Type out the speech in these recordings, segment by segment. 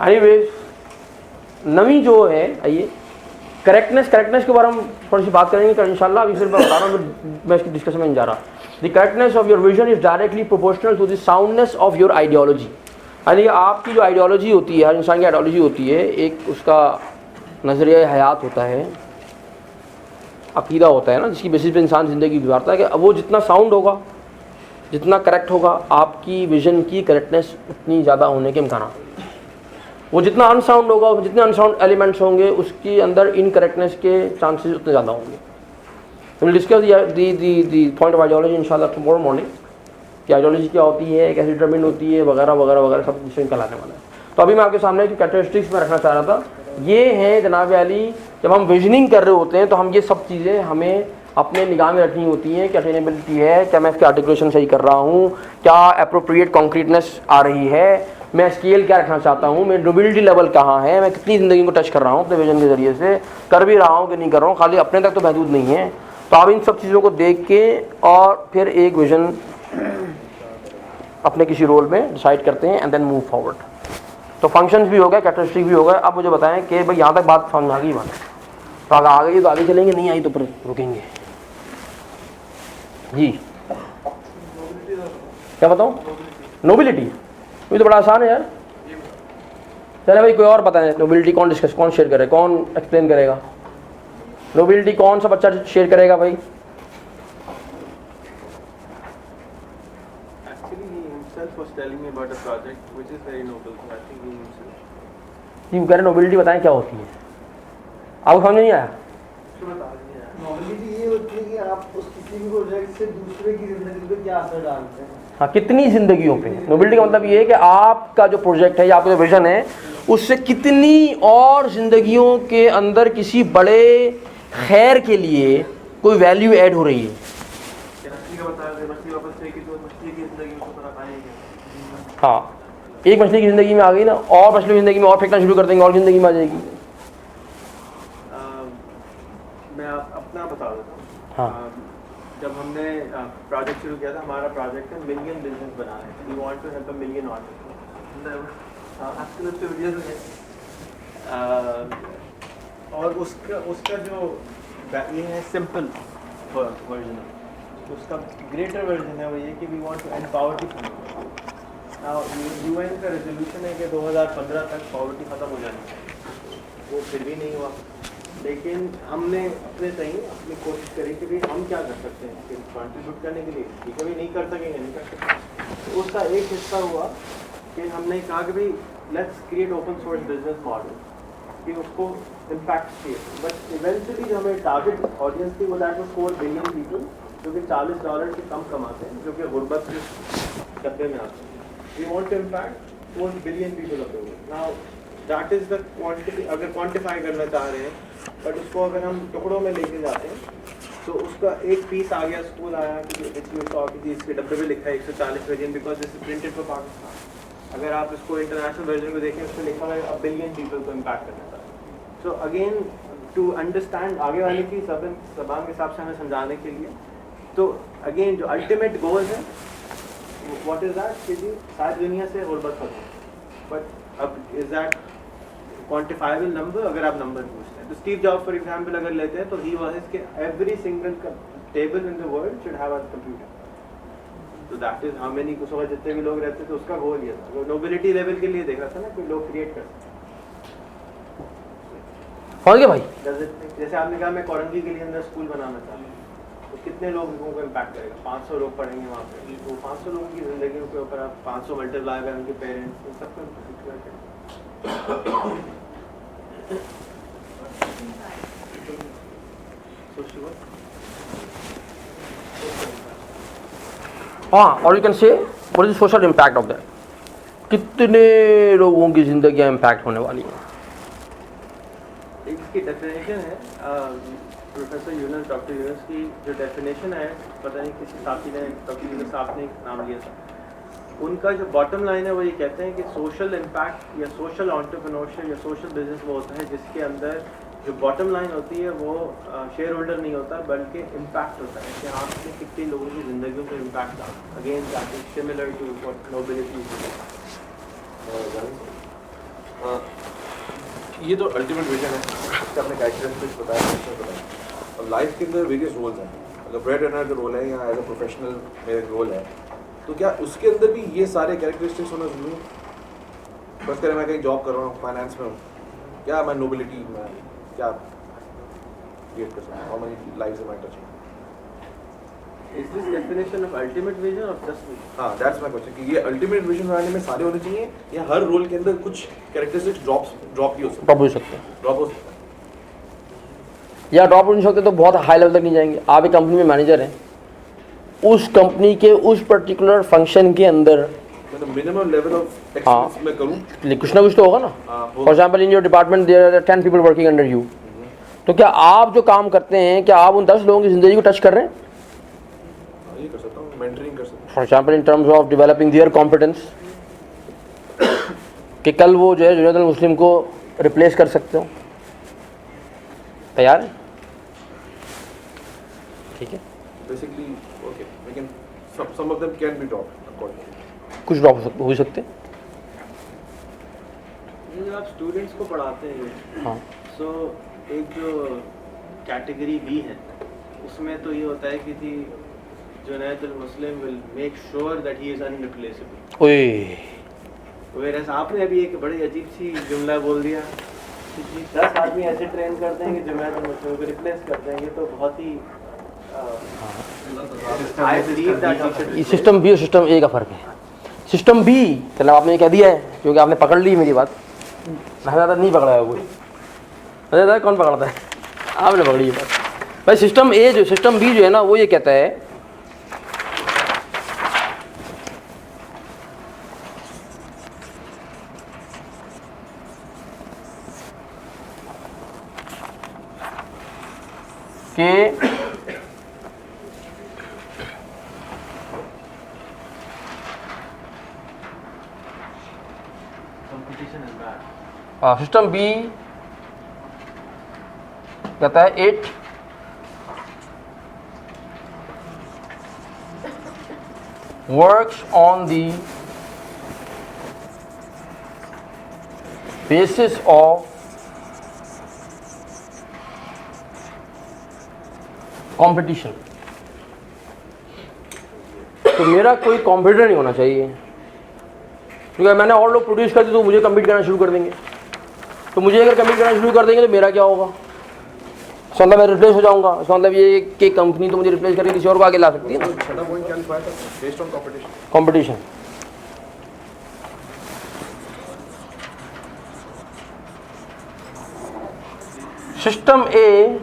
Anyways नवी जो है, आइए करेक्टनेस के बारे में थोड़ी सी बात करेंगे इंशाल्लाह। अभी सिर्फ मैं बता रहा हूँ, मैं इसकी डिस्कशन में नहीं जा रहा। The correctness of your vision is directly proportional to the soundness of your ideology. यानी कि आपकी जो आइडियोलॉजी होती है, हर इंसान की आइडियोलॉजी होती है, एक उसका नज़रिया हयात होता है, अकीदा होता है ना, जिसकी बेसिस पे इंसान ज़िंदगी गुजारता है, कि वो जितना साउंड होगा, जितना करेक्ट होगा, आपकी विजन की करेक्टनेस उतनी ज़्यादा होने के इम्कान। वो जितना अनसाउंड होगा, जितने अनसाउंड एलिमेंट्स होंगे, उसके अंदर इनकरेक्टनेस के चांसेस उतने ज़्यादा होंगे। Will discuss the point of ideology इंशाल्लाह टुमारो मॉर्निंग, कि आइडियोलॉजी क्या होती है, कैसे डिटरमिन होती है, वगैरह वगैरह वगैरह सब कुछ निकल आने वाला है। तो अभी मैं आपके सामने जो कैरेक्टरिस्टिक्स में रखना चाह रहा था, ये हैं जनाब अली, जब हम विजनिंग कर रहे होते हैं तो हम ये सब चीज़ें हमें अपने निगाह में रखनी होती हैं। क्या अटेनेबिलिटी है, क्या मैं इसकी आर्टिकुलेशन सही कर रहा हूँ, क्या अप्रोप्रिएट कॉन्क्रीटनेस आ रही है, मैं स्केल क्या रखना चाहता हूँ, मेरी नोबिलिटी लेवल कहाँ है, मैं कितनी ज़िंदगी को टच कर रहा हूँ अपने विजन के ज़रिए से, कर भी रहा हूँ कि नहीं कर रहा हूँ, खाली अपने तक तो महदूद नहीं है। तो आप इन सब चीज़ों को देख के और फिर एक विजन अपने किसी रोल में डिसाइड करते हैं एंड देन मूव फॉरवर्ड। तो फंक्शंस भी हो गए, कैरेक्टरिस्टिक भी हो गए। अब मुझे बताएं कि भाई यहाँ तक बात समझ आ गई, बात तो अगर आ गई तो आगे चलेंगे, नहीं आई तो फिर रुकेंगे जी। क्या बताऊँ? नोबिलिटी ये तो बड़ा आसान है यार। चले भाई कोई और बताएं, नोबिलिटी कौन डिस्कस, कौन शेयर करे, कौन एक्सप्लेन करेगा? नोबिलिटी कौन सा बच्चा शेयर करेगा भाई? जी कह रहे नोबिलिटी बताएं क्या होती है, आपको समझ नहीं आया? नॉबिलिटी ये होती है कि आप उस किसी भी प्रोजेक्ट से दूसरे की जिंदगी पे क्या असर डालते हैं। हाँ, कितनी जिंदगियों पे। नोबिलिटी का मतलब ये है कि आपका जो प्रोजेक्ट है या आपका जो विजन है, उससे कितनी और जिंदगियों के अंदर किसी बड़े खैर के लिए कोई वैल्यू ऐड हो रही है। हाँ, एक मछली की ज़िंदगी में आ गई ना, और मछली की ज़िंदगी में और फेंकना शुरू कर देंगे, और ज़िंदगी में आ जाएगी। मैं अपना बता देता हूँ। हाँ, जब हमने प्रोजेक्ट शुरू किया था, हमारा प्रोजेक्ट है मिलियन बिजनेस बनाना है। We want to help a million artist. आपके तरफ से वीडियोस हैं और उसका जो ये है सिंपल वर्जन है, उसका ग्रेटर वर्जन है वो ये कि we want to end poverty from. UN का रेजोल्यूशन है कि 2015 तक पॉवर्टी खत्म हो जानी चाहिए, वो फिर भी नहीं हुआ। लेकिन हमने अपने सही अपनी कोशिश करी कि भाई हम क्या कर सकते हैं कि कंट्रीब्यूट करने के लिए, ठीक है भाई नहीं कर सकेंगे, नहीं कर सकते। तो उसका एक हिस्सा हुआ कि हमने कहा कि भाई let's create open source business model, कि उसको इम्पैक्ट चाहिए। बट इवेंचुअली जो हमें टारगेट ऑडियंस थी वो दैट वाज 4 बिलियन पीपल, जो कि $40 से कम कमाते हैं, जो कि गुर्बत के डब्बे में आते हैं। We want to impact 4 billion people of the world. Now that is the quantity, अगर क्वांटिफाई करना चाह रहे हैं, बट उसको अगर हम टुकड़ों में लेके जाते हैं तो उसका एक पीस आ गया, स्कूल आया कि इसके डब्बे पे लिखा है 140 billion because this is printed for Pakistan. अगर आप इसको इंटरनेशनल वर्जन को देखें, उसमें लिखा है 1 बिलियन पीपल को इम्पैक्ट करना था। सो अगेन टू अंडरस्टैंड आगे वाले की जबान के हिसाब से हमें समझाने के लिए, तो अगेन जो अल्टीमेट गोल है व्हाट इज दैट कि जी सारी दुनिया से गुर्बत खत्म। बट अब इज दैट क्वांटिफाइबल नंबर? अगर आप नंबर पूछते हैं तो स्टीव जॉब फॉर एग्जांपल अगर लेते हैं तो ही वाज कि every single table in the world should have a computer. तो दैट इज हाउ मेनी, कुछ जितने भी लोग रहते थे उसका गोल ये था। वो नोबिलिटी लेवल के लिए देख रहा था ना, कोई लोग क्रिएट कर सकते। समझ गए भाई? जैसे आपने कहा मैं कोरंगी के लिए अंदर स्कूल बनाना चाहता हूँ, तो कितने लोगों को इम्पैक्ट करेगा? 500 लोग पढ़ेंगे वहाँ पे, तो 500 लोगों की जिंदगी के ऊपर आप 500 मल्टीप्लाई करें, उनके पेरेंट्स, उन सबको इम्पैक्ट करेंगे। हाँ, और you can say what is social impact of that, कितने लोगों की जिंदगियां इम्पैक्ट होने वाली हैं। इसकी डेफिनेशन है प्रोफेसर यूनुस, डॉक्टर यूनुस की जो डेफिनेशन है, पता नहीं किसी साथी ने, डॉक्टर यूनुस साहब ने नाम लिया था, उनका जो बॉटम लाइन है वो ये कहते हैं कि सोशल इम्पैक्ट या सोशल एंटरप्रेन्योरशिप या सोशल बिजनेस वो होता है जिसके अंदर जो बॉटम लाइन होती है वो शेयर होल्डर नहीं होता बल्कि इम्पैक्ट होता है कि आपने कितने लोगों की ज़िंदगियों पर इम्पैक्ट डाला। Again that is similar to what nobility. ये तो अल्टीमेट विजन है, इसका अपने कैरेक्टरिस्टिक्स बताया, फीचर्स बताया। और लाइफ के अंदर वेरियस रोल्स हैं, अगर ब्रेड अर्नर का रोल है या एज अ प्रोफेशनल मेरा रोल है, तो क्या उसके अंदर भी ये सारे कैरेक्टरिस्टिक्स होना जरूरी है? बस करें मैं कहीं जॉब कर रहा हूँ, फाइनेंस में हूँ, क्या मैं नोबिलिटी में क्या क्रिएट कर सकता हूँ? How many lives am I touching? Is this definition of ultimate vision or just vision? हाँ, दैट्स माय क्वेश्चन कि ये अल्टीमेट विजन बनाने में सारे होने चाहिए या हर रोल के अंदर कुछ कैरेक्टरिस्टिक्स ड्रॉप ही हो सकते ड्रॉप हो सकते हैं, हैं, ड्रॉप हो सकता है। या ड्रॉप हो नहीं सकते तो बहुत हाई लेवल तक नहीं जाएंगे। आप एक कंपनी में मैनेजर हैं, उस कंपनी के उस पर्टिकुलर फंक्शन के अंदर मतलब मिनिमम लेवल ऑफ हाँ। एक्सीलेंस मैं करूँ। कुछ ना कुछ तो होगा ना। For example in your department there are 10 people working under you, तो क्या आप जो काम करते हैं क्या आप उन 10 लोगों की ज़िंदगी को टच कर रहे हैं? ये कर सकता हूँ, मेंटरिंग कर सकता हूँ। For example in terms of developing there competence, कि कल वो जो है जुनैद मुस्लिम को रिप्लेस कर सकते हो। तैयार है? ठीक है, बेसिकली ओके, लेकिन some of them can be dropped accordingly। कुछ ड्रॉप हो सकते हैं। ये जो आप स्टूडेंट्स को पढ़ाते हैं, हाँ, सो एक जो कैटेगरी बी है उसमें तो ये होता है कि जी Junaid al Muslim will make sure that he is unreplaceable. ओए वेरएस आपने अभी एक बड़ी अजीब सी जुमला बोल दिया कि जी 10 आदमी ऐसे ट्रेन कर देंगे जुनैद अल मुस्लिम को रिप्लेस कर देंगे, तो बहुत ही आई बिलीव दैट ये सिस्टम बी और सिस्टम ए का फ़र्क है। सिस्टम बी मतलब आपने ये कह दिया है क्योंकि आपने पकड़ ली मेरी बात, ज़्यादा नहीं पकड़ा है कोई, ज़्यादा कौन पकड़ता है? आपने पकड़ी ये बात। भाई सिस्टम ए जो सिस्टम बी जो है ना वो ये कहता है कि सिस्टम बी कहता है it works on the basis of competition. तो मेरा कोई कॉम्पिटिटर नहीं होना चाहिए, क्योंकि मैंने और लोग प्रोड्यूस कर दिए तो मुझे कम्पीट करना शुरू कर देंगे। तो मुझे अगर कम्पीट करना शुरू कर देंगे तो मेरा क्या होगा? इसका मतलब मैं रिप्लेस हो जाऊंगा। इसका मतलब ये कि कंपनी तो मुझे रिप्लेस करके किसी और को आगे ला सकती है ना। छठा पॉइंट क्या लिखवाया था? Based on competition. Competition system A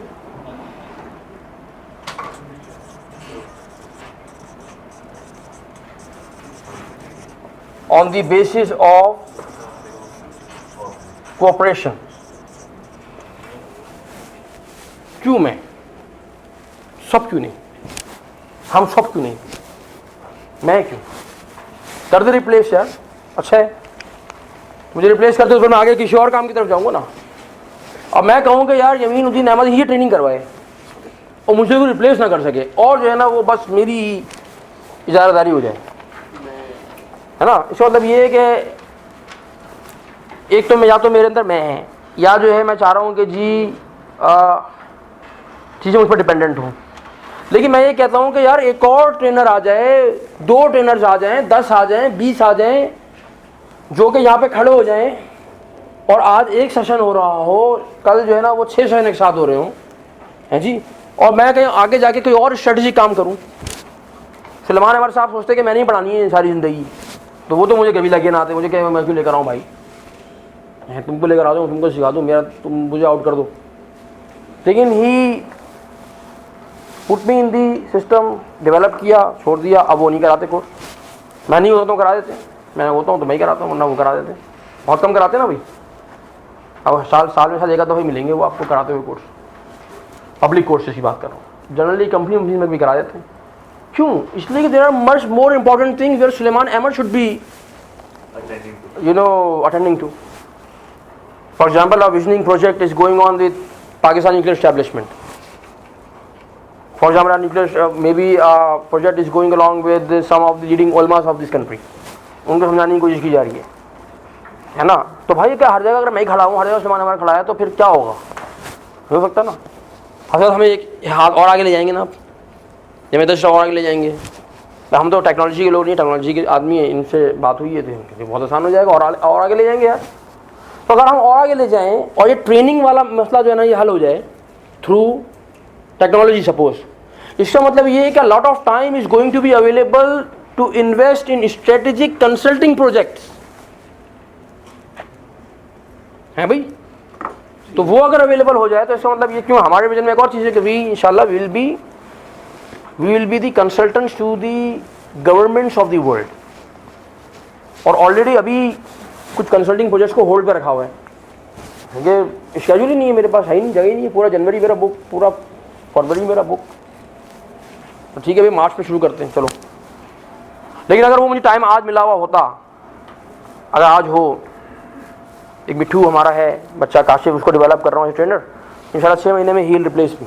on the basis of cooperation। क्यों मैं? सब क्यों नहीं? हम सब क्यों नहीं? मैं क्यों? कर दे रिप्लेस यार, अच्छा है, मुझे रिप्लेस करते तो फिर मैं आगे किसी और काम की तरफ जाऊंगा ना। अब मैं कहूँ कि यार यमीन उद्दीन अहमद ही ट्रेनिंग करवाए और मुझे कोई रिप्लेस ना कर सके और जो है ना वो बस मेरी इजारादारी हो जाए, है ना। इसका मतलब ये है कि एक तो मैं या तो मेरे अंदर मैं है, या जो है मैं चाह रहा हूँ कि जी चीज़ें मुझ पर डिपेंडेंट हूँ। लेकिन मैं ये कहता हूँ कि यार एक और ट्रेनर आ जाए, 2 ट्रेनर्स आ जाएं, 10 आ जाएं, 20 आ जाएं, जो कि यहाँ पे खड़े हो जाएं और आज एक सेशन हो रहा हो, कल जो है ना वो 6 सेशन एक साथ हो रहे हों, हैं जी, और मैं कहीं आगे जाके कोई और स्ट्रेटजी काम करूँ। सलमान अमर साहब सोचते कि मैंने ही पढ़ानी है सारी ज़िंदगी, तो वो तो मुझे कभी लगे ना आते, मुझे क्या मैं क्यों लेकर आऊँ भाई, मैं तुमको लेकर आ जाऊँ, तुमको सिखा दूँ, मेरा तुम मुझे आउट कर दो। लेकिन he put me in the system, develop किया, छोड़ दिया। अब वो नहीं कराते कोर्स, मैं नहीं होता हूँ करा देते, मैं होता हूँ तो मैं ही कराता हूँ, वरना वो करा देते, बहुत कम कराते ना भाई। अब साल में शायद एक आध दफ़ा मिलेंगे वो आपको कराते हुए कोर्स, पब्लिक कोर्सेज की बात कर रहा हूँ। जनरली कंपनी में भी करा देते हैं। क्यों? इसलिए कि there are much more important things where Suleman Ahmed should be attending to. For example, a visioning project is going on with Pakistan nuclear establishment. For example, a nuclear maybe a project is going along with some of the leading ulamas of this country. उनको समझाने की कोशिश की जा रही है। है ना। तो भाई क्या हर जगह अगर मैं ही खड़ा हूँ, हर जगह सामान हमारा खड़ा है, तो फिर क्या होगा, हो सकता है ना। अगर हमें एक हाथ और आगे ले जाएंगे ना आप, या मैं 10 और आगे ले जाएंगे, तो हम तो टेक्नोलॉजी के लोग नहीं, टेक्नोलॉजी के आदमी हैं, इनसे बात हुई है तो बहुत आसान हो जाएगा, और आगे ले जाएंगे यार। तो अगर हम और आगे ले जाएं और ये ट्रेनिंग वाला मसला जो है ना ये हल हो जाए थ्रू टेक्नोलॉजी सपोज, इसका मतलब ये है कि lot of time is going to be available to invest in strategic consulting projects, है भाई। तो वो अगर अवेलेबल हो जाए तो इसका मतलब ये, क्यों हमारे विजन में एक और चीज़ है कि वी इंशाल्लाह will be the consultants to the governments of the world. और ऑलरेडी अभी कुछ कंसल्टिंग प्रोजेक्ट्स को होल्ड पे रखा हुआ है, ये शेड्यूल ही नहीं है मेरे पास, है ही नहीं, जगह ही नहीं है। पूरा जनवरी मेरा बुक, पूरा फरवरी मेरा बुक, तो ठीक है भाई मार्च में शुरू करते हैं चलो। लेकिन अगर वो मुझे टाइम आज मिला हुआ होता, अगर आज हो, एक मिट्ठू हमारा है बच्चा काशिफ, उसको डेवलप कर रहा हूँ ट्रेनर, इंशाल्लाह 6 महीने में ही रिप्लेस मी।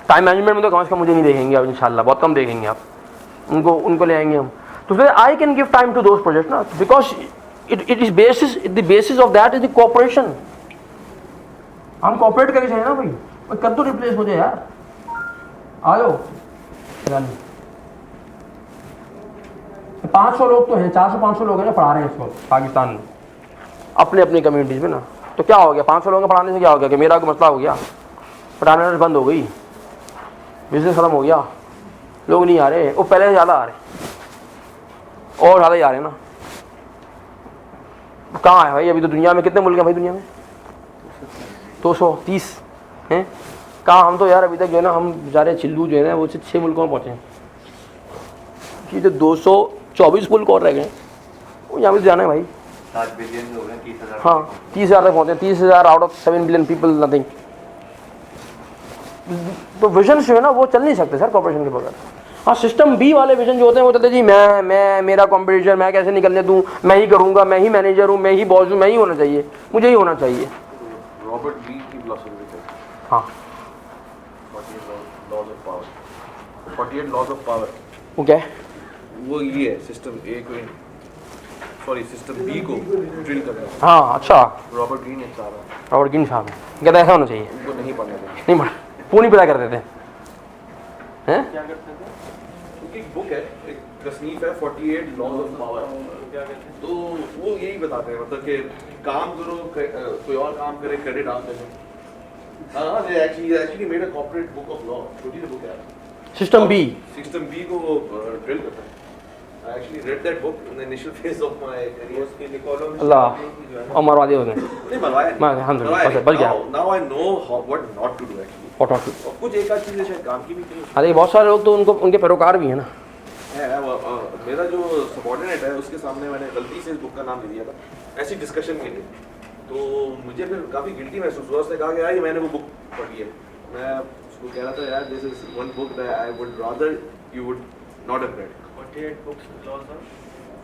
टाइम मैनेजमेंट में तो कम से कम मुझे नहीं देखेंगे आप इंशाल्लाह, बहुत कम देखेंगे आप, उनको ले आएंगे हम। तो फिर I can give time to those project ना, because it is the basis of that is the cooperation. हम कोऑपरेट करके चाहिए ना भाई, कब तो रिप्लेस हो जाए यार, आ जाओ। 500 लोग तो हैं, 400 500 लोग हैं जो पढ़ा रहे हैं इसको पाकिस्तान में अपने अपनी कम्युनिटीज़ में ना। तो क्या हो गया, 500 लोगों को पढ़ाने से क्या हो गया कि मेरा कोई मसला हो गया, पढ़ाना बंद हो गई, बिजनेस ख़त्म हो गया, लोग नहीं आ रहे, वो पहले से ज़्यादा आ रहे और ज़्यादा ही आ रहे हैं ना। कहाँ है भाई, अभी तो दुनिया में कितने मुल्क हैं भाई, दुनिया में 230 हैं। कहाँ हम तो यार अभी तक जो है ना, हम बेचारे चिल्लू जो है ना वो 6 मुल्कों में पहुँचे, कि जो 224 मुल्क और रह गए, वो यहाँ भी जाना है भाई। 7 बिलियन लोग हैं, 30,000। हाँ 30,000 तक पहुँचे, 30,000 out of 7 billion people nothing. तो विजन जो है ना वो चल नहीं सकते सर कॉर्पोरेशन के बगैर। हाँ सिस्टम बी वाले विजन जो होते हैं वो कहते हैं जी मैं मेरा कॉम्पिटिशन, मैं कैसे निकलने दूँ, मैं ही करूँगा, मैं ही मैनेजर हूँ, मैं ही बॉस हूँ, मैं ही होना चाहिए, मुझे ही होना चाहिए। रॉबर्ट ली की फिलॉसफी है, हाँ 48 लॉज ऑफ पावर, वो क्या है, वो ये है सिस्टम ए को, सॉरी सिस्टम बी को ड्रिल करना। हाँ अच्छा, रॉबर्ट ग्रीन एक साहब है, रॉबर्ट ग्रीन साहब कहते हैं ऐसा होना चाहिए, उनको नहीं पढ़ने देंगे, नहीं पढ़ा, वो नहीं पढ़ा कर देते हैं। क्या करते थे? उनकी एक बुक है, एक तसनीफ है 48 लॉज ऑफ पावर, क्या कहते हैं? तो वो यही बताते हैं मतलब कि काम करो, कोई और काम करे, क्रेडिट आप दे दो। हाँ they actually made a corporate book of law, छोटी सी बुक है, सिस्टम बी को ड्रिल करता है। I actually read that book in the initial phase of my career. उसके निकोलो में अल्लाह जो है ना, और मरवा दिया उसने, नहीं मरवाया मैं अल्हम्दुलिल्लाह, मरवाया बस बच गया। Now I know what not to do actually. Photo. और कुछ एक आध चीजें शायद काम की भी थी। अरे बहुत सारे लोग तो उनके पैरोकार भी हैं ना। मेरा जो सबॉर्डिनेट है उसके सामने मैंने गलती से इस बुक का नाम ले दिया था ऐसी डिस्कशन के लिए, तो मुझे फिर काफ़ी गिल्टी महसूस हुआ। उसने कहा कि यार ये मैंने वो बुक पढ़ी है, मैं उसको कह रहा था यार this is one book that I would rather you would not have read. 48 books laws of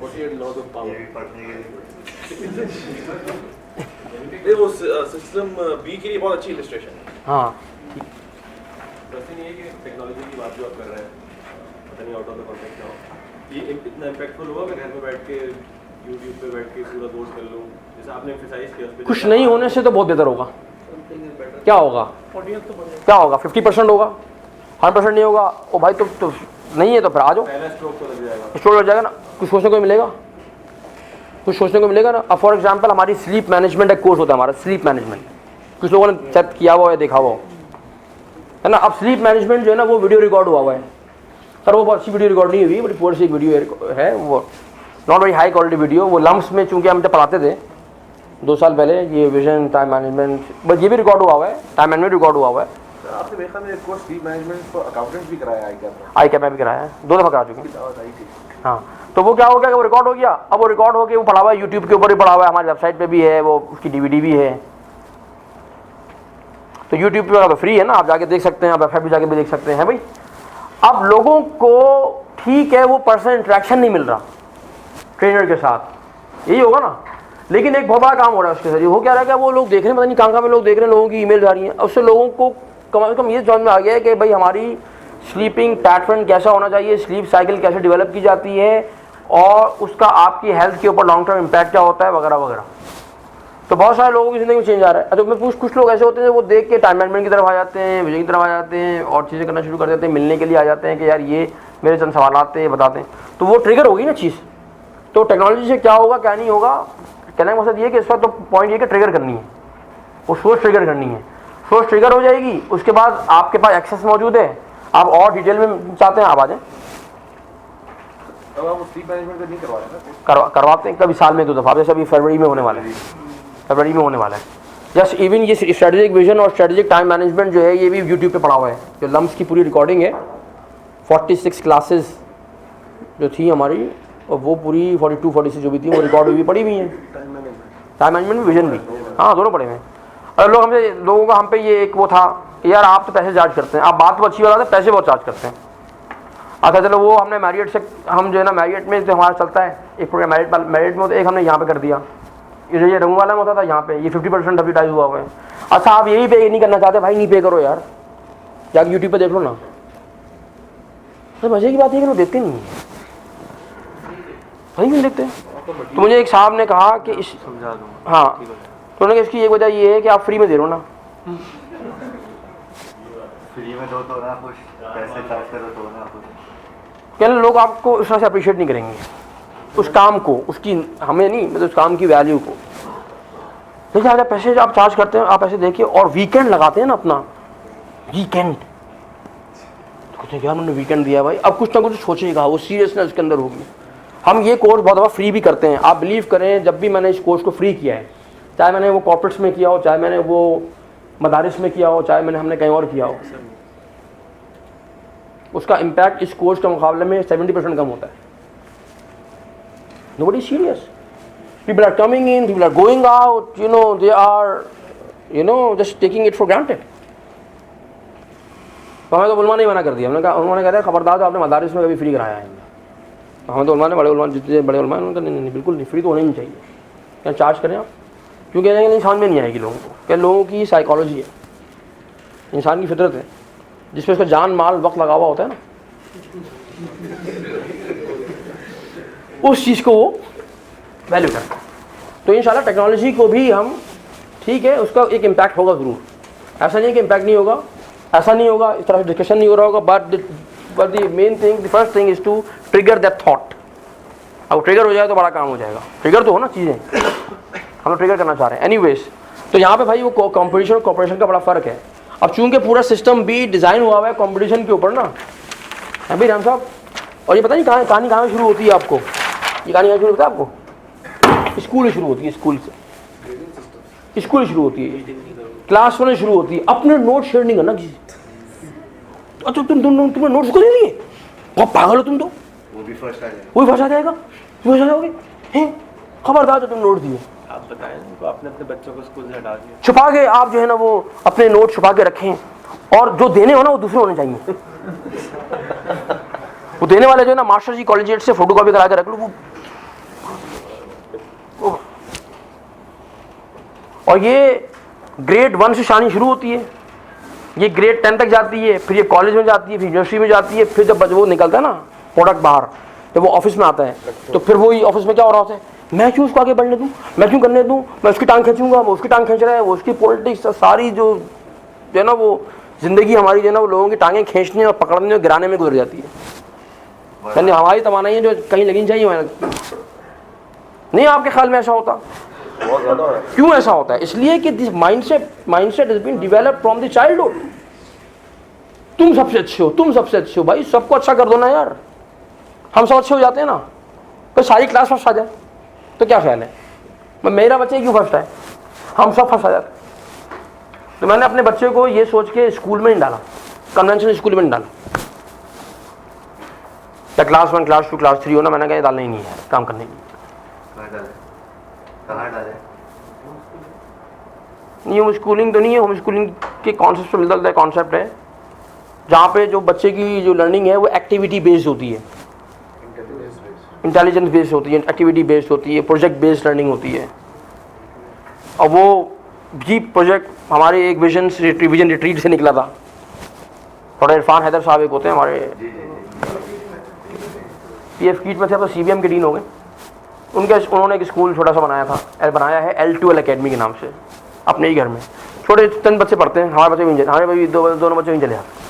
48 laws of power, ये पढ़ने के लिए ये वो सिस्टम बी के लिए बहुत अच्छी इलस्ट्रेशन है। हाँ वैसे नहीं है कि टेक्नोलॉजी की बात जो आप कर रहे हैं, पता नहीं आउट ऑफ द कॉन्टेक्स्ट ना हो, ये इतना इम्पैक्टफुल होगा कि घर में बैठ के यूट्यूब पे बैठ के पूरा कोर्स कर लूँ, जैसे आपने एक्सरसाइज किया उस पे कुछ नहीं होने से तो बहुत बेहतर होगा। Something is better. क्या होगा, 48 तो बढ़ क्या होगा, 50% होगा, 100% नहीं होगा। ओ भाई तो नहीं है तो फिर आ जाओ, पहला स्ट्रोक तो लग जाएगा, स्टोर हो जाएगा ना, कुछ सोचने को मिलेगा, कुछ सोचने को मिलेगा ना। अब फॉर एग्जांपल हमारी स्लीप मैनेजमेंट एक कोर्स होता है हमारा, स्लीप मैनेजमेंट, कुछ लोगों ने सेट किया हुआ है, देखा हुआ है ना। अब स्लीप मैनेजमेंट जो है ना वो वीडियो रिकॉर्ड हुआ है सर, वो बहुत अच्छी वीडियो रिकॉर्ड नहीं हुई, बड़ी पूरी सी वीडियो है, वो not very high quality video. वो लम्स में चूंकि हम जब पढ़ाते थे 2 साल पहले, ये विजन टाइम मैनेजमेंट, बस ये भी रिकॉर्ड हुआ है, टाइम मैनेजमेंट रिकॉर्ड हुआ है। आपने देखा मैंने एक course sleep management for accountants भी कराया है, आई कैप में भी कराया है, 2 दफ़ा करा चुके हैं। दावत आई थी। हाँ तो वो क्या हो गया कि वो रिकॉर्ड हो गया, अब वो रिकॉर्ड हो गया, वो पढ़ा हुआ है यूट्यूब के ऊपर ही पढ़ा हुआ है, हमारी वेबसाइट पे भी है, वो उसकी DVD भी है। तो यूट्यूब पे फ्री है ना, आप जाके देख सकते हैं, आप वेबसाइट पे जाके भी देख सकते हैं भाई। अब लोगों को ठीक है वो पर्सनल इंटरेक्शन नहीं मिल रहा ट्रेनर के साथ, यही होगा ना, लेकिन एक बहुत बड़ा काम हो रहा है उसके जरिए। वो क्या रहा है, वो लोग देख रहे हैं, पता नहीं कहाँ में लोग देख रहे हैं, लोगों की ईमेल आ रही हैं, उससे लोगों को कम से कम ये समझ में आ गया है कि भाई हमारी स्लीपिंग पैटर्न कैसा होना चाहिए, स्लीप साइकिल कैसे डेवलप की जाती है, और उसका आपकी हेल्थ के ऊपर लॉन्ग टर्म इम्पैक्ट क्या होता है वगैरह वगैरह। तो बहुत सारे लोगों की ज़िंदगी में चेंज आ रहा है। तो मैं कुछ लोग ऐसे होते हैं वो देख के टाइम मैनेजमेंट की तरफ आ जाते हैं, विजन की तरफ आ जाते हैं और चीज़ें करना शुरू कर देते हैं, मिलने के लिए आ जाते हैं कि यार ये मेरे चंद सवाल आते हैं बताते हैं, तो वो ट्रिगर होगी ना चीज़। तो टेक्नोलॉजी से क्या होगा क्या नहीं होगा, कहने का मकसद ये कि इस वक्त तो पॉइंट ये कि ट्रिगर करनी है, वो सोच ट्रिगर करनी है। सोच ट्रिगर हो जाएगी, उसके बाद आपके पास एक्सेस मौजूद है, आप और डिटेल में चाहते हैं आप आ जाएँ, अब आप स्लीप मैनेजमेंट का नहीं करवा रहे ना? करवाते हैं कभी साल में 2 दफ़ा, जैसे अभी फरवरी में होने वाला है, फरवरी में होने वाला है। जस्ट इवन ये स्ट्रेटेजिक विजन और स्ट्रेटेजिक टाइम मैनेजमेंट जो है ये भी यूट्यूब पे पड़ा हुआ है, जो लम्स की पूरी रिकॉर्डिंग है, 46 क्लासेस जो थी हमारी और वो पूरी 42-46 जो भी थी वो रिकॉर्ड हुई पड़ी हुई हैं। टाइम मैनेजमेंट भी विजन भी, हाँ दोनों पड़े हुए हैं। और लोगों का हम पे ये एक वो था यार आप तो पैसे चार्ज करते हैं, आप बात तो अच्छी बात है, पैसे बहुत चार्ज करते हैं। अच्छा चलो वो हमने मैरियट से, हम जो है ना मैरियट में जो हमारा चलता है एक प्रोग्राम मैरियट में, तो एक हमने यहाँ पे कर दिया, ये रंग वाला में होता था, यहाँ पे ये 50% एडवर्टाइज हुआ हुआ है। अच्छा आप यही पे नहीं करना चाहते भाई, नहीं पे करो यार, जाके यूट्यूब पे देख लो ना। तो मजे की बात है कि लोग देखते नहीं है भाई, क्यों देखते हैं? तो मुझे एक साहब ने कहा कि इस समझा दूँगा, हाँ, तो उन्होंने इसकी एक वजह ये है कि आप फ्री में दे रहो ना, फ्री में दो तो ना खुश, पैसे चार्ज करो तो ना खुश। क्या लोग आपको इस तरह से अप्रिशिएट नहीं करेंगे उस काम को, उसकी हमें नहीं मतलब उस काम की वैल्यू को। देखिए अगर पैसे आप चार्ज करते हैं, आप ऐसे देखिए और वीकेंड लगाते हैं ना अपना, वीकेंड तो यार उन्होंने वीकेंड दिया भाई, अब कुछ ना कुछ सोचेगा, वो सीरियसनेस उसके अंदर होगी। हम ये कोर्स बहुत दफ़ा फ्री भी करते हैं, आप बिलीव करें जब भी मैंने इस कोर्स को फ्री किया है, चाहे मैंने वो कॉर्पोरेट्स में किया हो, चाहे मैंने वो मदारिस में किया हो, चाहे हमने कहीं और किया हो, उसका इम्पैक्ट इस कोर्स के मुकाबले में 70% कम होता है। Nobody is serious. People are coming in, people are going out, they are, just taking it for granted. तो हमें तो उलमा ने मना कर दिया, हमने कहा, उन्होंने कहा खबरदार, तो आपने मदारिस में कभी फ्री कराया है। तो हमें तो उलमा ने, बड़े उलमा जितने बड़े उलमा उन्होंने कहा नहीं बिल्कुल नहीं, फ्री तो होना ही नहीं चाहिए, क्या चार्ज करें आप, क्योंकि नहीं समझ में नहीं आएगी लोगों को, क्या लोगों की साइकोलॉजी है, इंसान की फितरत है जिसपे उसका जान माल वक्त लगा हुआ होता है ना, उस चीज़ को वो वैल्यू करता है। तो इंशाल्लाह टेक्नोलॉजी को भी हम, ठीक है, उसका एक इम्पैक्ट होगा ज़रूर, ऐसा नहीं कि इम्पैक्ट नहीं होगा, ऐसा नहीं होगा, इस तरह से डिस्कशन नहीं हो रहा होगा, but the main thing, the first thing is to trigger that thought. अब ट्रिगर हो जाए तो बड़ा काम हो जाएगा, ट्रिगर तो हो ना चीज़ें, हम लोग ट्रिगर करना चाह रहे हैं। एनीवेज, तो यहाँ पे भाई वो कॉम्पिटिशन और कॉपरेशन का बड़ा फ़र्क है। अब चूंकि पूरा सिस्टम भी डिज़ाइन हुआ हुआ है कॉम्पिटिशन के ऊपर ना, अभी राम साहब, और ये पता नहीं कहानी कहाँ शुरू होती है आपको, ये कहानी कहाँ शुरू होता है आपको, स्कूल शुरू होती है, स्कूल शुरू होती है, क्लास में शुरू होती है। अपने नोट शेयर नहीं करना किसी, अच्छा तुमने नोट्स को ले लिए, बहुत पागल हो तुम, तो वो भी फर्स्ट आ जाएगा, वही फंस आ जाएगा, तुम फंस जाओगे, खबरदार जो तुम नोट दिए। आप बताएं उनको, आपने अपने बच्चों को स्कूल से हटा दिया, छुपा के आप जो है ना वो अपने नोट छुपा के रखें, और जो देने हो ना वो दूसरे होने चाहिए। वो देने वाले जो है ना मास्टर जी कॉलेजिएट से फोटो कॉपी करा के रख लो वो। और ये ग्रेड 1 से शानी शुरू होती है, ये ग्रेड 10 तक जाती है, फिर ये कॉलेज में जाती है, फिर यूनिवर्सिटी में जाती है, फिर जब वो निकलता है ना प्रोडक्ट बाहर, जब वो ऑफिस में आता है, तो फिर वही ऑफिस में क्या हो रहा होता है, मैं क्यों उसको आगे बढ़ने दूँ, मैं क्यों करने दूँ, मैं उसकी टांग खींचूंगा, वो उसकी टांग खींच रहा है, वो उसकी पॉलिटिक्स, सारी जो है ना वो ज़िंदगी हमारी जो है ना वो लोगों की टांगें खींचने और पकड़ने और गिराने में गुजर जाती है। यानी हमारी तमन्नाएं हैं जो कहीं लगनी चाहिए, नहीं आपके ख्याल में ऐसा होता? बहुत ज़्यादा है। क्यों ऐसा होता है? इसलिए कि this mindset has been developed from the childhood. तुम सबसे अच्छे हो, तुम सबसे अच्छे हो, भाई सबको अच्छा कर दो ना यार, हम सब अच्छे हो जाते हैं ना, तो सारी क्लास फर्स्ट आ जाए तो क्या ख्याल है, मेरा बच्चे क्यों फर्स्ट है, हम सब फर्स्ट आ जाते। तो मैंने अपने बच्चे को ये सोच के स्कूल में नहीं डाला, कन्वेंशनल स्कूल में नहीं डाला, या क्लास 1 क्लास 2 क्लास 3 हो ना, मैंने कहा डालना ही नहीं है काम करने की। कहाँ डाले? नहीं होम स्कूलिंग तो नहीं है, होम स्कूलिंग के कॉन्सेप्ट से मिलता जुलता कॉन्सेप्ट है, जहाँ पे जो बच्चे की जो लर्निंग है वो एक्टिविटी बेस्ड होती है, इंटेलिजेंस बेस्ड होती है, एक्टिविटी बेस्ड होती है, प्रोजेक्ट बेस्ड लर्निंग होती है। और वो भी प्रोजेक्ट हमारे एक विजन रिट्रीट से निकला था। थोड़ा इरफान हैदर साहब एक होते हैं हमारे, PF कीट में थे, अब तो CBM के डीन हो गए। उन्होंने एक स्कूल छोटा सा बनाया है L2L अकेडमी के नाम से, अपने ही घर में। छोटे 10 बच्चे पढ़ते हैं, हमारे बच्चे भी हमारे भी दोनों बच्चे भी चले जाते हैं।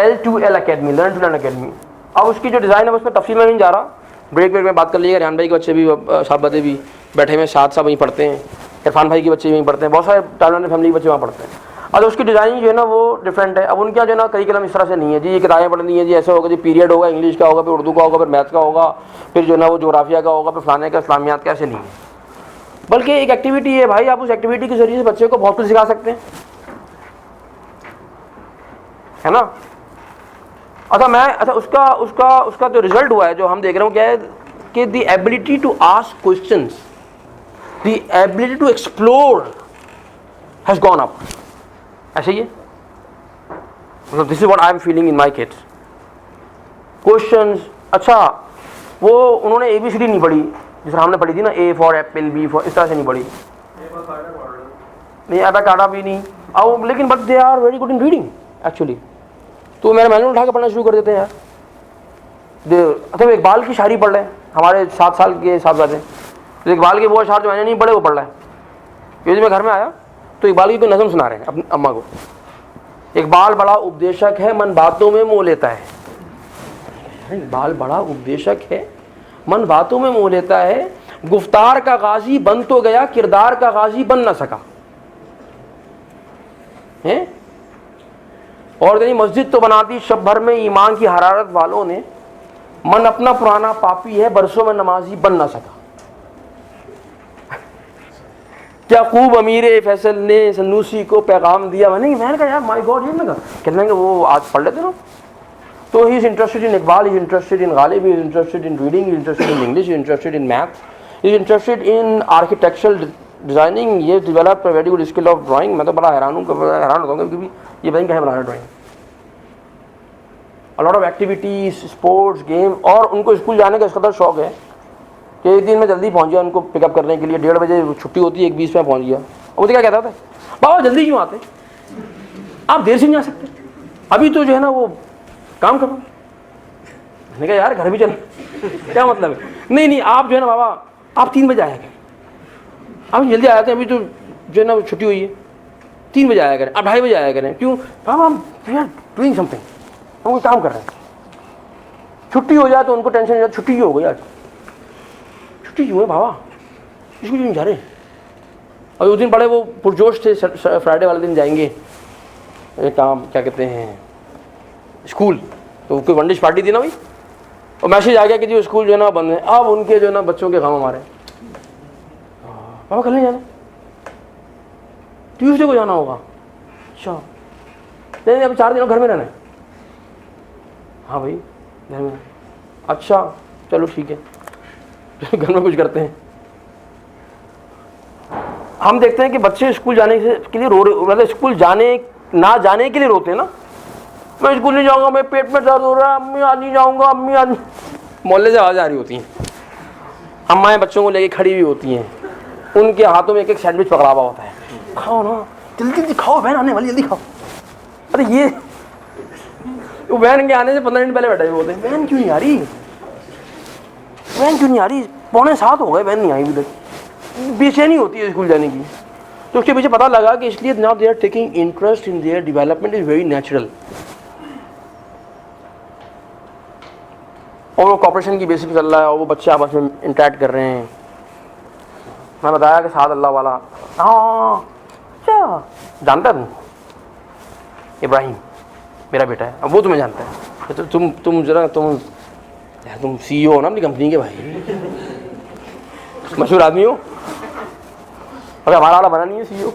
L2L academy, learn to learn academy. अब उसकी जो डिज़ाइन है उसमें तफसील में नहीं जा रहा, ब्रेक में बात कर लीजिएगा। रियान भाई के बच्चे भी, साहब बदे भी बैठे हुए साथ वहीं पढ़ते हैं, इरफान भाई के बच्चे वहीं पढ़ते हैं, बहुत सारे टाइम फैमिली के बच्चे वहाँ पढ़ते हैं। अब उसकी डिज़ाइनिंग जो है ना वो डिफरेंट है। अब उनका जो है ना करिकुलम इस तरह से नहीं है जी, ये किताबें पढ़नी है जी, ऐसे होगा जी, पीरियड होगा, इंग्लिश का होगा, फिर उर्दू का होगा, फिर मैथ्स का होगा, फिर जो है ना वो जोग्राफिया का होगा, फिर फलाने का, इस्लामियात का, ऐसे नहीं है। बल्कि एक एक्टिविटी है भाई, आप उस एक्टिविटी के जरिए से बच्चे को बहुत कुछ सिखा सकते हैं, है ना। अच्छा उसका जो रिजल्ट हुआ है, जो हम देख रहे हो क्या है कि the ability to ask questions, the ability to explore has gone up. ऐसे ही है, मतलब this is what I am feeling in my kids. Questions, अच्छा वो उन्होंने ABCD नहीं पढ़ी जिस हमने पढ़ी थी ना, A for Apple, B for, इस तरह से नहीं पढ़ी, नहीं एबाकाडा भी नहीं, और लेकिन but they are very good in reading actually. तो मेरा मैनुअल उठा के पढ़ना शुरू कर देते हैं यार। अच्छा इकबाल की शायरी पढ़ रहे हैं, हमारे 7 साल के साहबजादे, तो इकबाल के वो अशार जो मैंने नहीं पढ़े वो पढ़ रहा है। ये मैं घर में आया तो इकबाल की कोई नज़म सुना रहे हैं अपनी अम्मा को। इकबाल बड़ा उपदेशक है, मन बातों में मोह लेता है। इकबाल बड़ा उपदेशक है, मन बातों में मोह लेता है, गुफ्तार का गाजी बन तो गया, किरदार का गाजी बन ना सका है। और नहीं, मस्जिद तो बना दी शब भर में ईमान की हरारत वालों ने, मन अपना पुराना पापी है, बरसों में नमाजी बन ना सका। क्या खूब अमीर फैसल ने सन्नूसी को पैगाम दिया। मैंने कहा यार माय गॉड, ये ना कहने लगे वो आज पढ़ लेते ना। तो he is interested in Iqbal, he is interested in Ghalib, he is interested in reading, he is interested in English, he is interested in math, he is interested in architectural designing. ये develop a very good skill of drawing. मैं तो बड़ा हैरान होता हूँ क्योंकि ये बताएंगे कैसे बनाना drawing. A lot of activities, sports, game, और उनको स्कूल जाने का इस कदर शौक है कि एक दिन मैं जल्दी पहुंच गया उनको पिकअप करने के लिए। 1:30 बजे छुट्टी होती है, 1:20 में पहुंच गया। और मुझे क्या कहता था, बाबा जल्दी क्यों आते, आप देर से नहीं आ सकते, अभी तो जो है ना वो काम करो। मैंने कहा यार घर भी चल क्या मतलब है। नहीं आप जो है ना बाबा आप 3 बजे आया करें, आप जल्दी आया थे, अभी तो जो है ना छुट्टी हुई है, 3 बजे आया करें, आप 2:30 बजे आया करें। क्यों बाबा, हम वी आर डूइंग समथिंग, हम कोई काम कर रहे हैं। छुट्टी हो जाए तो उनको टेंशन हो जाए, छुट्टी क्यों हो गई आज, छुट्टी क्यों है बाबा, इसको क्यों जा रहे हैं। और उस दिन बड़े वो पुरजोश थे, फ्राइडे वाले दिन जाएंगे एक काम क्या कहते हैं स्कूल, तो कोई वनडिश पार्टी थी ना भाई, और मैसेज आ गया कि जी स्कूल जो है ना बंद है। अब उनके जो है ना बच्चों के काम हमारे, पापा कल नहीं जाना, ट्यूसडे को जाना होगा। अच्छा नहीं अब 4 दिन घर में रहना है। हाँ भाई घर में, अच्छा चलो ठीक है घर में कुछ करते हैं। हम देखते हैं कि बच्चे स्कूल जाने के लिए रो रहे, मतलब स्कूल ना जाने के लिए रोते हैं ना। मैं स्कूल नहीं जाऊंगा, मैं पेट में दर्द हो रहा है, अम्मी आज नहीं जाऊंगा, अम्मी आज। मोहल्ले से आवाज़ आ रही होती हैं, अम्माएँ बच्चों को लेके खड़ी हुई होती हैं, उनके हाथों में एक सैंडविच पकड़ा हुआ होता है, खाओ ना जल्दी जल्दी खाओ, बहन आने वाली जल्दी खाओ। अरे ये वो बहन के आने से 15 मिनट पहले बैठे हुए होते हैं, बहन क्यों नहीं आ रही, बहन क्यों नहीं आ रही, 6:45 हो गए बहन नहीं आई अभी तक। बेचैनी होती है स्कूल जाने की। तो उसके पीछे पता लगा कि इसलिए now they are taking interest in their development is very natural. और वो कॉपरेशन की बेसिस पे चल रहा है, और वो बच्चे आपस में इंटरेक्ट कर रहे हैं। मैं बताया कि साद अल्लाह वाला, हाँ अच्छा जानता है इब्राहिम मेरा बेटा है, अब वो तुम्हें जानता है। तो तुम जरा तुम CEO हो ना अपनी कंपनी के भाई, मशहूर आदमी हो। अरे हमारा वाला बना नहीं है CEO।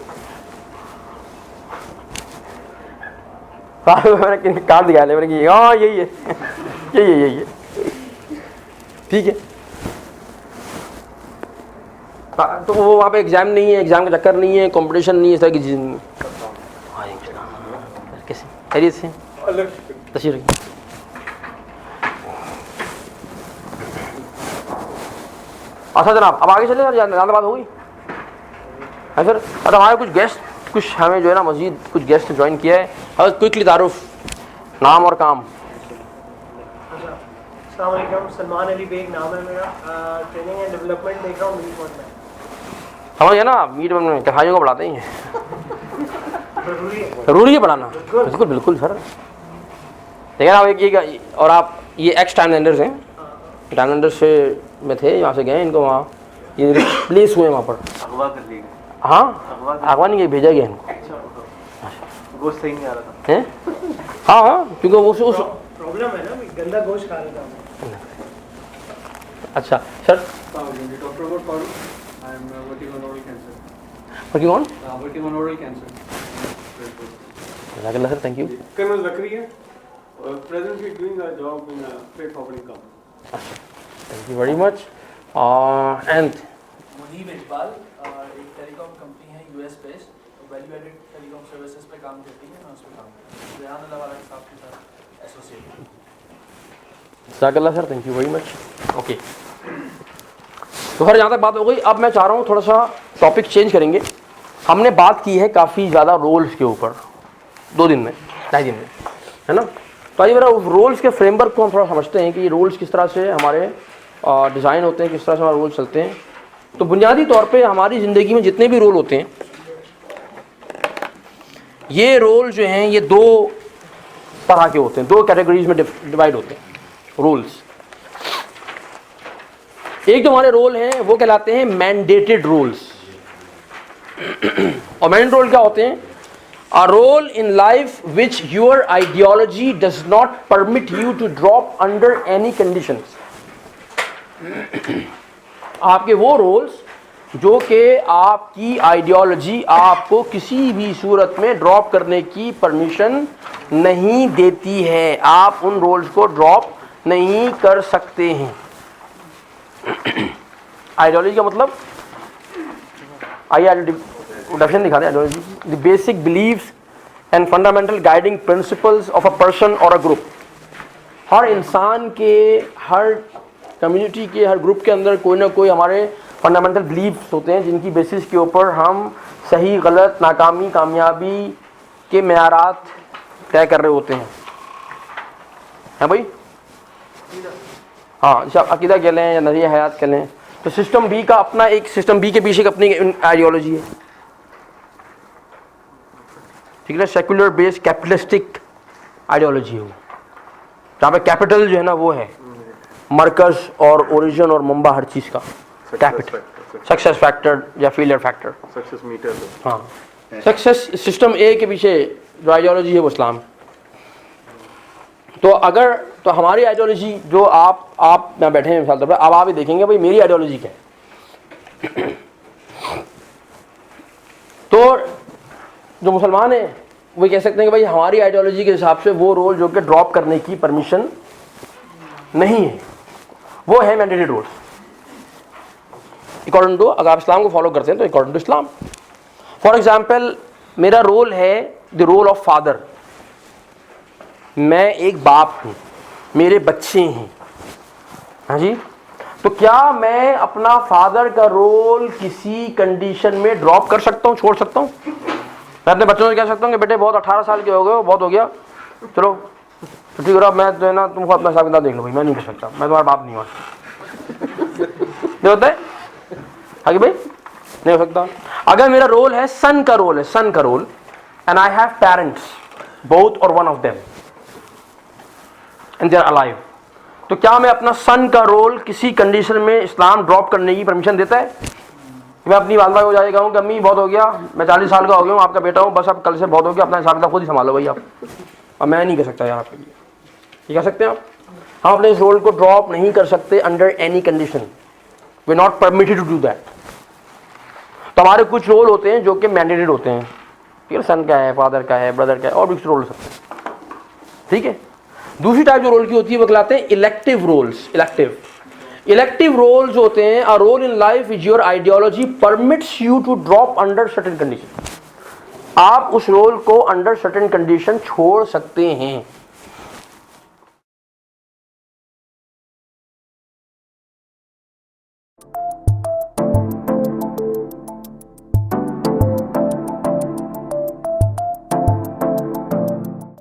मैंने कार्ड दिखाया, मैंने कि हाँ यही है यही है ठीक है। तो वो वहाँ पे एग्जाम नहीं है, एग्जाम का चक्कर नहीं है, कंपटीशन नहीं है, इस तरह की चीज़ नहीं है। कैसे खैरियत से तशरीफ रखिए। अच्छा जनाब अब आगे चले सर, ज़्यादा बात हो गई है सर। अच्छा हमारे कुछ हमें जो है ना मज़ीद कुछ गेस्ट ज्वाइन किया है। क्विकली तारुफ, नाम और काम। अस्सलाम वालेकुम, सलमान अली बेग नाम है मेरा। ट्रेनिंग एंड डेवलपमेंट देख रहा हूँ मीट में। समझ गया ना, मीट में कसाईयों को बढ़ाते ही हैं, जरूरी है बढ़ाना। बिल्कुल बिल्कुल सर। देखिए ना, आप एक और आप ये एक्स टाइम लेंडर्स हैं, टाइम लेंडर्स से में थे, यहाँ से गए, इनको वहाँ ये रिप्लेस हुए वहाँ पर। अगवा कर ली गई। हाँ, अगवा नहीं, भेजा गया इनको। गोश्त सही नहीं आ रहा था। हैं? हाँ हाँ, क्योंकि वो उस प्रॉब्लम है ना, गंदा गोश्त खा रहा था। अच्छा sir, Dr. Umar Farooq. I'm working on oral cancer. Working on Working on oral cancer. जज़ाकल्लाह sir, thank you. Colonel Zakaria, presently doing a job in a freight forwarding company. Thank you very much. And Muneeb Iqbal, एक telecom company है US based, value added telecom services पे काम करती है, मैं उस पर काम करती हूँ, रेहान अल्लाह वाला साहब के साथ एसोसिएट हूँ। जज़ाकल्लाह sir, thank you very much. Okay, तो हर जहाँ तक बात हो गई, अब मैं चाह रहा हूँ थोड़ा सा टॉपिक चेंज करेंगे। हमने बात की है काफ़ी ज़्यादा रोल्स के ऊपर 2 दिन में, 2.5 दिन में, है ना। तो आइए मेरा रोल्स के फ्रेमवर्क को हम थोड़ा समझते हैं कि ये रोल्स किस तरह से हमारे डिज़ाइन होते हैं, किस तरह से हमारे रोल्स चलते हैं। तो बुनियादी तौर पे हमारी ज़िंदगी में जितने भी रोल होते हैं, ये रोल जो हैं ये 2 तरह के होते हैं, 2 कैटेगरीज में डिवाइड होते हैं रोल्स। एक जो हमारे रोल हैं वो कहलाते हैं मैंडेटेड रोल्स। और मैंडेटेड रोल क्या होते हैं? A role in life which your ideology does not permit you to drop under any conditions. आपके वो रोल्स जो कि आपकी आइडियोलॉजी आपको किसी भी सूरत में ड्रॉप करने की परमिशन नहीं देती है, आप उन रोल्स को ड्रॉप नहीं कर सकते हैं। आइडियोलॉजी का मतलब, आइए डेफिनेशन दिखा दें ideology. The basic beliefs and fundamental guiding principles of a person और अ ग्रुप। हर इंसान के, हर कम्युनिटी के, हर ग्रुप के अंदर कोई ना कोई हमारे फंडामेंटल बिलीव्स होते हैं जिनकी बेसिस के ऊपर हम सही गलत, नाकामी कामयाबी के मेयारात तय कर रहे होते हैं भाई। हाँ, जैसे अकीदा कह लें या नज़रिया हयात कह लें, तो सिस्टम बी का अपना एक, सिस्टम बी के पीछे एक अपनी आइडियोलॉजी है, ठीक है। सेक्युलर बेस्ड कैपिटलिस्टिक आइडियोलॉजी है वो, जहाँ पे कैपिटल जो है ना वो है मरकज़ और ओरिजिन और मंबा हर चीज़ का, कैपिटल, सक्सेस फैक्टर या फेलियर फैक्टर, सक्सेस मीटर। हाँ, सक्सेस सिस्टम ए के पीछे जो आइडियोलॉजी है वो इस्लाम। तो अगर, तो हमारी आइडियोलॉजी जो आप यहाँ बैठे हैं मिसाल तौर पर, अब आप ही देखेंगे भाई मेरी आइडियोलॉजी क्या है। तो जो मुसलमान हैं वो कह सकते हैं कि भाई हमारी आइडियोलॉजी के हिसाब से वो रोल जो कि ड्रॉप करने की परमिशन नहीं है, वो है मैंडेटेड रोल्स अकॉर्डिंग टू, अगर आप इस्लाम को फॉलो करते हैं तो according to Islam. For example, मेरा रोल है द रोल ऑफ फादर। मैं एक बाप हूँ, मेरे बच्चे हैं, हाँ जी। तो क्या मैं अपना फादर का रोल किसी कंडीशन में ड्रॉप कर सकता हूँ, छोड़ सकता हूँ? मैं अपने बच्चों से कह सकता हूँ कि बेटे बहुत 18 साल के हो गए, बहुत हो गया, चलो तो ठीक है, मैं जो है ना तुमको अपना हिसाब किताब देख लो भाई, मैं नहीं कर सकता, मैं तुम्हारा बाप नहीं हूँ। नहीं होता है आगे भाई, नहीं हो सकता। अगर मेरा रोल है सन का रोल है, सन का role, and I have parents both और one of them and they are alive, तो क्या मैं अपना सन का रोल किसी कंडीशन में इस्लाम ड्रॉप करने की परमिशन देता है? मैं अपनी वालदा को जाके कहूँ कि अम्मी बहुत हो गया, मैं 40 साल का हो गया हूँ, आपका बेटा हूँ, बस अब कल से बहुत हो गया, अपना हिसाब किताब खुद ही संभालो भाई आप, और मैं नहीं कर सकता यार आपके लिए। ये कह सकते हैं आप? हम अपने इस रोल को ड्रॉप नहीं कर सकते under any condition, we not permitted to do that. तो हमारे कुछ रोल होते हैं जो कि मैंडेटेड होते हैं, ठीक है, सन का है, फादर का है, ब्रदर का है, और भी कुछ रोल हो सकते हैं, ठीक है। दूसरी टाइप जो रोल की होती है वो कहलाते हैं इलेक्टिव रोल्स। इलेक्टिव रोल्स होते हैं a role in life which your ideology permits you to drop under certain condition. आप उस रोल को अंडर सर्टेन कंडीशन छोड़ सकते हैं।